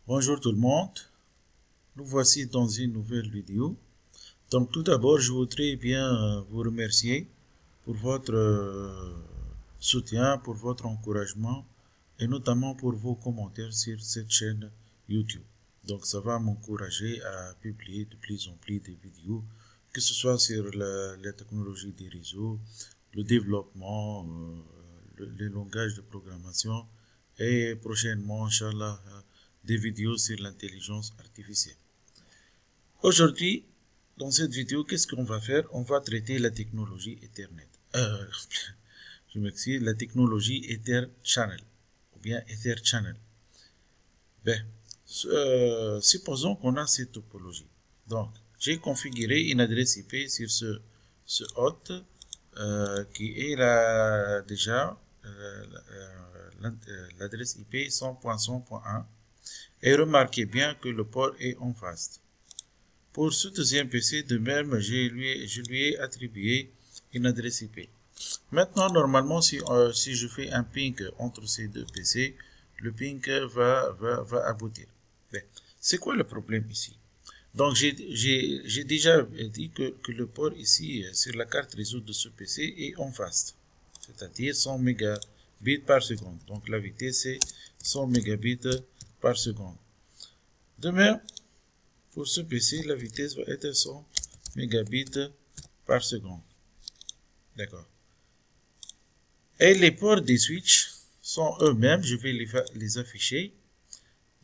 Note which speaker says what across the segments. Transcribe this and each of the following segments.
Speaker 1: Bonjour tout le monde, nous voici dans une nouvelle vidéo. Donc tout d'abord, je voudrais bien vous remercier pour votre soutien, pour votre encouragement et notamment pour vos commentaires sur cette chaîne YouTube. Donc ça va m'encourager à publier de plus en plus de vidéos, que ce soit sur la technologie des réseaux, le développement, les langages de programmation et prochainement, Inch'Allah, des vidéos sur l'intelligence artificielle. Aujourd'hui, dans cette vidéo, qu'est-ce qu'on va faire? On va traiter la technologie Ethernet. Je m'excuse, la technologie Ether Channel ou bien Ether Channel. Ben, supposons qu'on a cette topologie. Donc, j'ai configuré une adresse IP sur ce hôte qui est déjà l'adresse IP 100.100.1 et remarquez bien que le port est en fast. Pour ce deuxième PC, de même, je lui ai attribué une adresse IP. Maintenant, normalement, si je fais un ping entre ces deux PC, le ping va aboutir. C'est quoi le problème ici? Donc, j'ai déjà dit que le port ici, sur la carte réseau de ce PC, est en fast, c'est-à-dire 100 mégabits par seconde. Donc, la vitesse est 100 mégabits par seconde. De même, pour ce PC, la vitesse va être 100 mégabits par seconde. D'accord. Et les ports des switches sont eux-mêmes, je vais les afficher.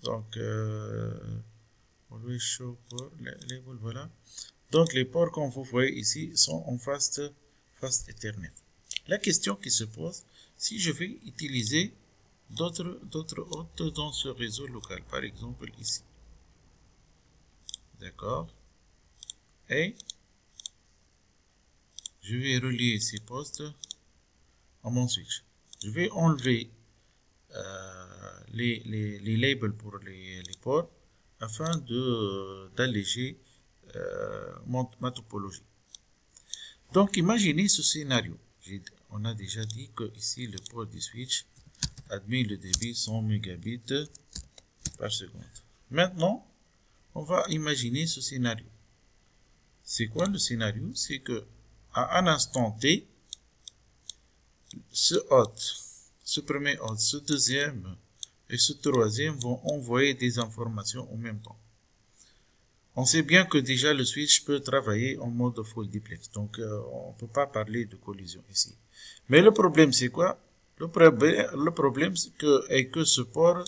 Speaker 1: Donc, always show port label, voilà. Donc, les ports, comme vous voyez ici, sont en fast Ethernet. La question qui se pose, si je vais utiliser d'autres hôtes dans ce réseau local, par exemple ici. D'accord. Et je vais relier ces postes à mon switch. Je vais enlever les labels pour les ports afin d'alléger ma topologie. Donc imaginez ce scénario. On a déjà dit que ici le port du switch admet le débit 100 mégabits par seconde. Maintenant, on va imaginer ce scénario. C'est quoi le scénario? C'est que à un instant T, ce hôte, ce premier hôte, ce deuxième et ce troisième vont envoyer des informations en même temps. On sait bien que déjà le switch peut travailler en mode full duplex, donc on ne peut pas parler de collision ici. Mais le problème c'est quoi? Le problème est que ce port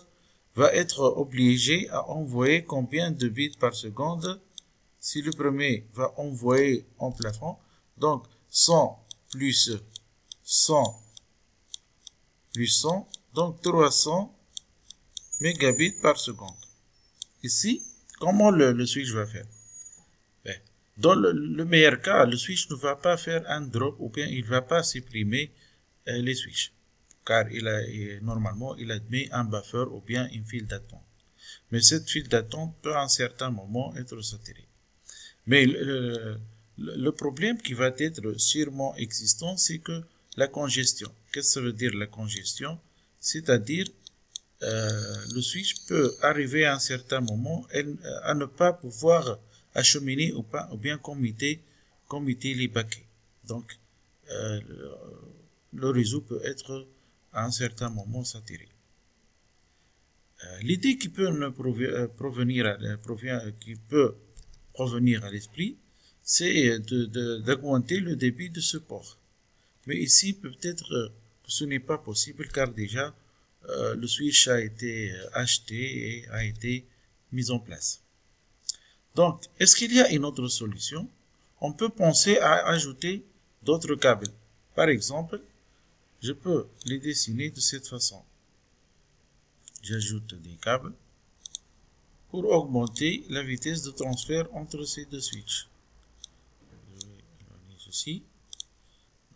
Speaker 1: va être obligé à envoyer combien de bits par seconde? Si le premier va envoyer en plafond, donc 100 plus 100 plus 100, donc 300 mégabits par seconde. Ici, comment le switch va faire? Dans le meilleur cas, le switch ne va pas faire un drop ou bien il ne va pas supprimer les switches, car normalement il admet un buffer ou bien une file d'attente. Mais cette file d'attente peut à un certain moment être saturée. Mais le problème qui va être sûrement existant, c'est que la congestion. Qu'est-ce que ça veut dire la congestion? C'est-à-dire le switch peut arriver à un certain moment à ne pas pouvoir acheminer ou bien commuter les paquets. Donc le réseau peut être à un certain moment saturé. L'idée qui peut provenir à l'esprit, c'est d'augmenter le débit de ce port. Mais ici, peut-être que ce n'est pas possible car déjà le switch a été acheté et a été mis en place. Donc, est-ce qu'il y a une autre solution? On peut penser à ajouter d'autres câbles. Par exemple, je peux les dessiner de cette façon. J'ajoute des câbles pour augmenter la vitesse de transfert entre ces deux switches. Je vais éloigner ceci.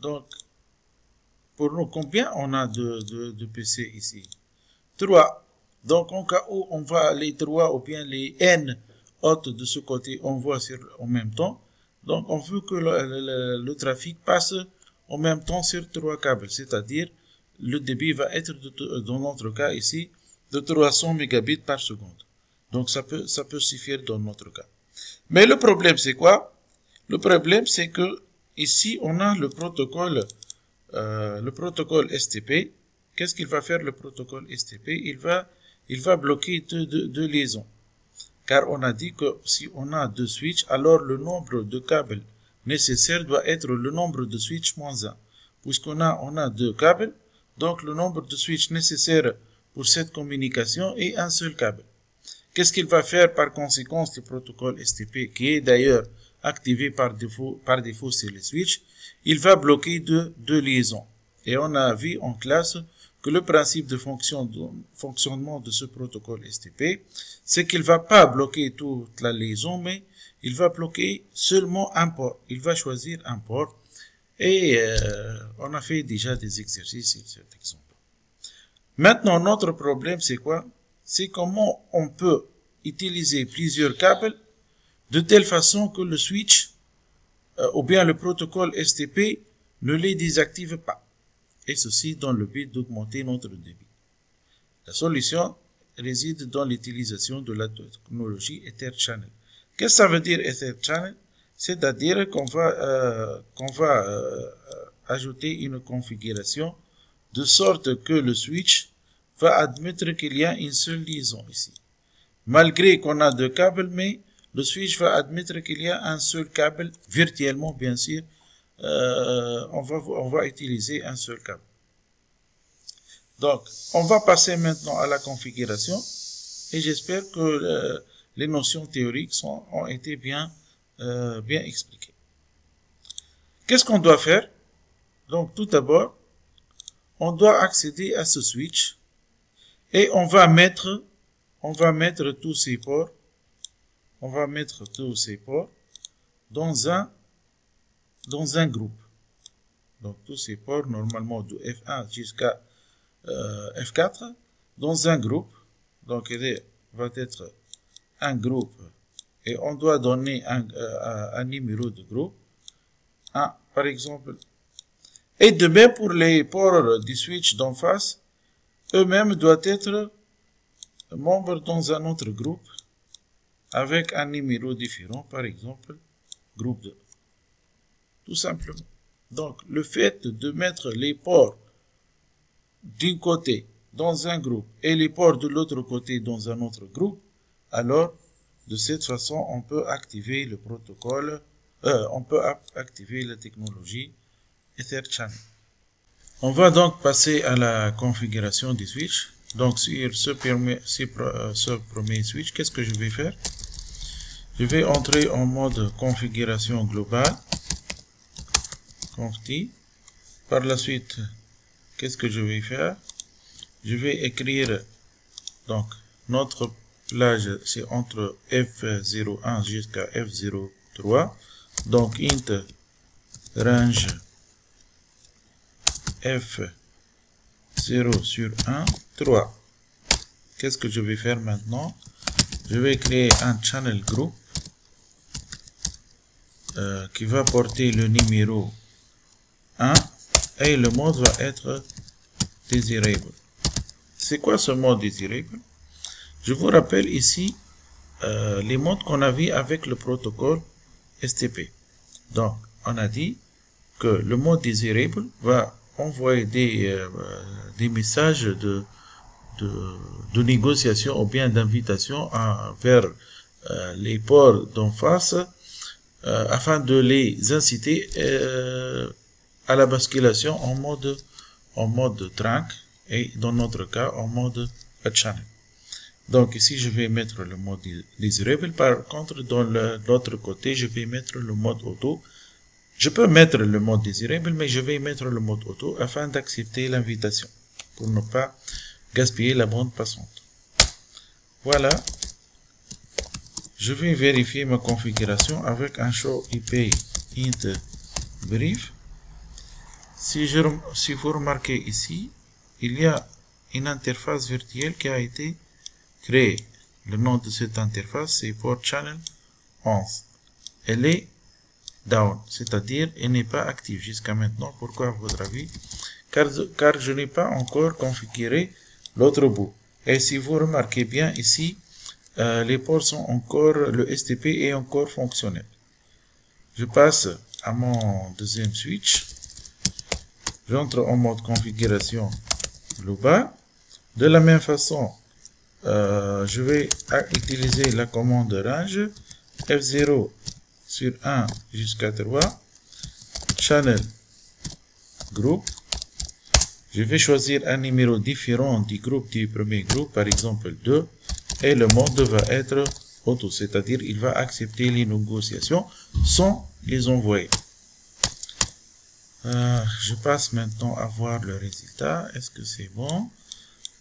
Speaker 1: Donc, pour nous, combien on a de PC ici? 3. Donc, en cas où on va les 3 ou bien les N hôtes de ce côté, on voit en même temps. Donc, on veut que le trafic passe en même temps sur 3 câbles, c'est-à-dire le débit va être, dans notre cas ici, de 300 mégabits par seconde. Donc ça peut suffire dans notre cas. Mais le problème c'est quoi? Le problème c'est que ici on a le protocole STP. Qu'est-ce qu'il va faire le protocole STP? Il va bloquer deux liaisons. Car on a dit que si on a deux switches, alors le nombre de câbles nécessaire doit être le nombre de switches moins 1. Puisqu'on a deux câbles, donc le nombre de switches nécessaires pour cette communication est un seul câble. Qu'est-ce qu'il va faire par conséquence le protocole STP, qui est d'ailleurs activé par défaut sur les switches? Il va bloquer deux liaisons. Et on a vu en classe que le principe de fonctionnement de ce protocole STP, c'est qu'il ne va pas bloquer toute la liaison, mais il va bloquer seulement un port. Il va choisir un port. Et on a fait déjà des exercices sur cet exemple. Maintenant, notre problème, c'est quoi? C'est comment on peut utiliser plusieurs câbles de telle façon que le switch ou bien le protocole STP ne les désactive pas. Et ceci dans le but d'augmenter notre débit. La solution réside dans l'utilisation de la technologie Ether Channel. Qu'est-ce que ça veut dire Ether Channel? C'est-à-dire qu'on va ajouter une configuration de sorte que le switch va admettre qu'il y a une seule liaison ici. Malgré qu'on a deux câbles, mais le switch va admettre qu'il y a un seul câble, virtuellement bien sûr, on va utiliser un seul câble. Donc, on va passer maintenant à la configuration et j'espère que les notions théoriques ont été bien expliquées. Qu'est-ce qu'on doit faire? Donc, tout d'abord, on doit accéder à ce switch et on va mettre tous ces ports, dans un groupe. Donc, tous ces ports, normalement, de F1 jusqu'à F4, dans un groupe. Donc, il va être un groupe et on doit donner un numéro de groupe. Par exemple. Et de même pour les ports du switch d'en face, eux-mêmes doivent être membres dans un autre groupe avec un numéro différent, par exemple, groupe 2. Tout simplement. Donc, le fait de mettre les ports d'un côté dans un groupe et les ports de l'autre côté dans un autre groupe, alors, de cette façon, on peut activer le protocole, on peut activer la technologie Ether Channel. On va donc passer à la configuration du switch. Donc, sur ce premier switch, qu'est-ce que je vais faire? Je vais entrer en mode configuration globale. Conft. Par la suite, qu'est-ce que je vais faire? Je vais écrire, donc, notre plage, c'est entre F01 jusqu'à F03. Donc, int range F0 sur 1, 3. Qu'est-ce que je vais faire maintenant? Je vais créer un channel group qui va porter le numéro 1 et le mode va être desirable. C'est quoi ce mode desirable? Je vous rappelle ici les modes qu'on a vu avec le protocole STP. Donc, on a dit que le mode desirable va envoyer des messages de négociation ou bien d'invitation vers les ports d'en face afin de les inciter à la basculation en mode trunk et dans notre cas en mode channel. Donc ici je vais mettre le mode desirable. Par contre dans l'autre côté je vais mettre le mode auto. Je peux mettre le mode désirable, mais je vais mettre le mode auto afin d'accepter l'invitation pour ne pas gaspiller la bande passante. Voilà. Je vais vérifier ma configuration avec un show IP int brief. Si vous remarquez ici, il y a une interface virtuelle qui a été créée. Le nom de cette interface c'est port channel 11. Elle est down, c'est-à-dire elle n'est pas active jusqu'à maintenant. Pourquoi à votre avis? Car je n'ai pas encore configuré l'autre bout. Et si vous remarquez bien ici, les ports sont encore, le STP est encore fonctionnel. Je passe à mon deuxième switch. J'entre en mode configuration globale. De la même façon, je vais utiliser la commande range F0 sur 1 jusqu'à 3, channel group. Je vais choisir un numéro différent du groupe du premier groupe, par exemple 2, et le mode va être auto, c'est-à-dire il va accepter les négociations sans les envoyer. Je passe maintenant à voir le résultat. Est-ce que c'est bon?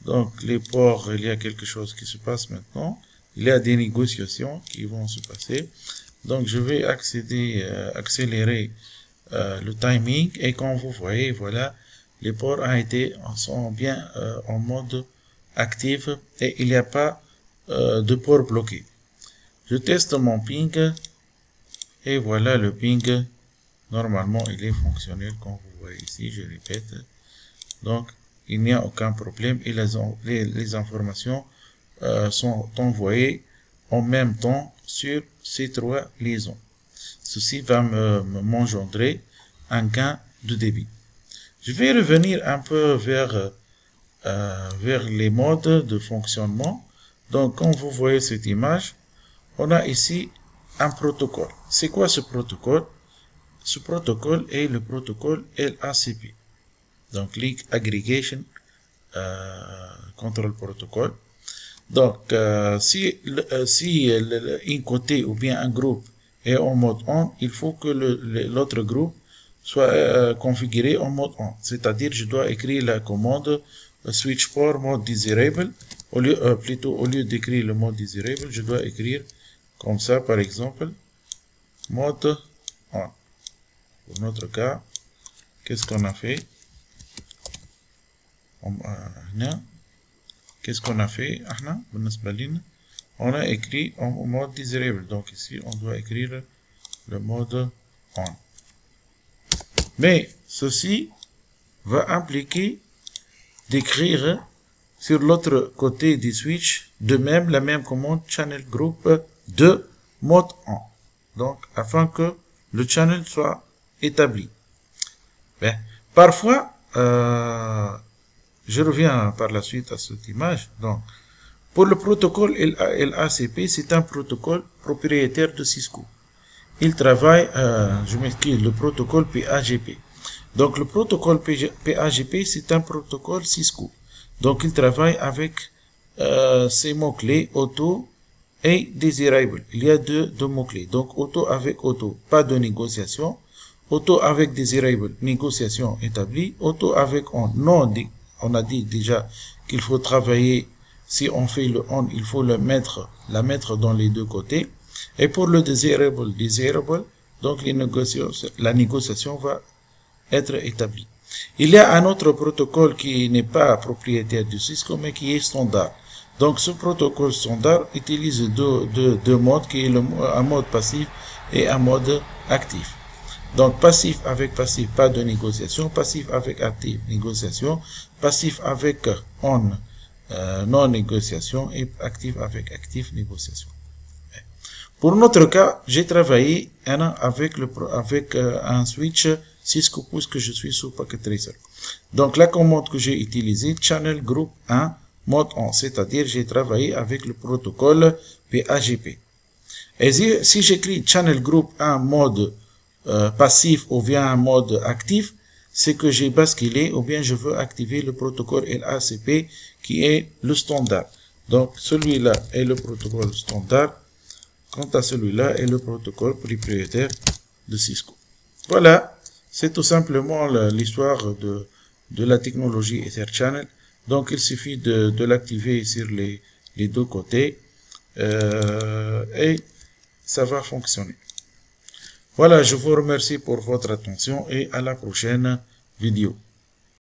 Speaker 1: Donc les ports, il y a quelque chose qui se passe maintenant. Il y a des négociations qui vont se passer. Donc je vais accélérer le timing, et comme vous voyez, voilà, les ports sont bien en mode actif et il n'y a pas de port bloqué. Je teste mon ping et voilà le ping. Normalement, il est fonctionnel comme vous voyez ici, je répète. Donc, il n'y a aucun problème et les informations sont envoyées en même temps sur ces trois liaisons. Ceci va m'engendrer un gain de débit. Je vais revenir un peu vers les modes de fonctionnement. Donc, comme vous voyez cette image, on a ici un protocole. C'est quoi ce protocole? Ce protocole est le protocole LACP. Donc, Link Aggregation Control Protocol. Donc, si un côté ou bien un groupe est en mode on, il faut que l'autre groupe soit configuré en mode on. C'est-à-dire, je dois écrire la commande switch port mode desirable. Au lieu d'écrire le mode desirable, je dois écrire comme ça, par exemple, mode on. Pour notre cas, qu'est-ce qu'on a fait? Qu'est-ce qu'on a fait? On a écrit en mode desirable. Donc ici, on doit écrire le mode on. Mais ceci va impliquer d'écrire sur l'autre côté du switch de même la même commande channel group de mode on. Donc, afin que le channel soit établi. Ben, parfois, je reviens par la suite à cette image. Donc, pour le protocole LACP, c'est un protocole propriétaire de Cisco. Il travaille, je m'excuse, le protocole PAGP. Donc, le protocole PAGP, c'est un protocole Cisco. Donc, il travaille avec ces mots-clés auto et desirable. Il y a deux mots-clés. Donc, auto avec auto, pas de négociation. Auto avec desirable, négociation établie. Auto avec on, non, on a dit déjà qu'il faut travailler. Si on fait le on, il faut la mettre dans les deux côtés. Et pour le desirable, donc la négociation va être établie. Il y a un autre protocole qui n'est pas propriétaire du Cisco, mais qui est standard. Donc ce protocole standard utilise deux modes, qui est un mode passif et un mode actif. Donc passif avec passif, pas de négociation. Passif avec actif, négociation. Passif avec on, non négociation. Et actif avec actif, négociation. Pour notre cas, j'ai travaillé avec un switch Cisco puisque je suis sous Packet Tracer. Donc la commande que j'ai utilisée, channel group 1 mode on, c'est-à-dire j'ai travaillé avec le protocole PAGP. Et si j'écris channel group 1 mode passif ou bien un mode actif, c'est que j'ai basculé ou bien je veux activer le protocole LACP qui est le standard. Donc celui-là est le protocole standard. Quant à celui-là est le protocole propriétaire de Cisco. Voilà, c'est tout simplement l'histoire de la technologie Ether Channel. Donc il suffit de l'activer sur les deux côtés et ça va fonctionner. Voilà, je vous remercie pour votre attention et à la prochaine vidéo.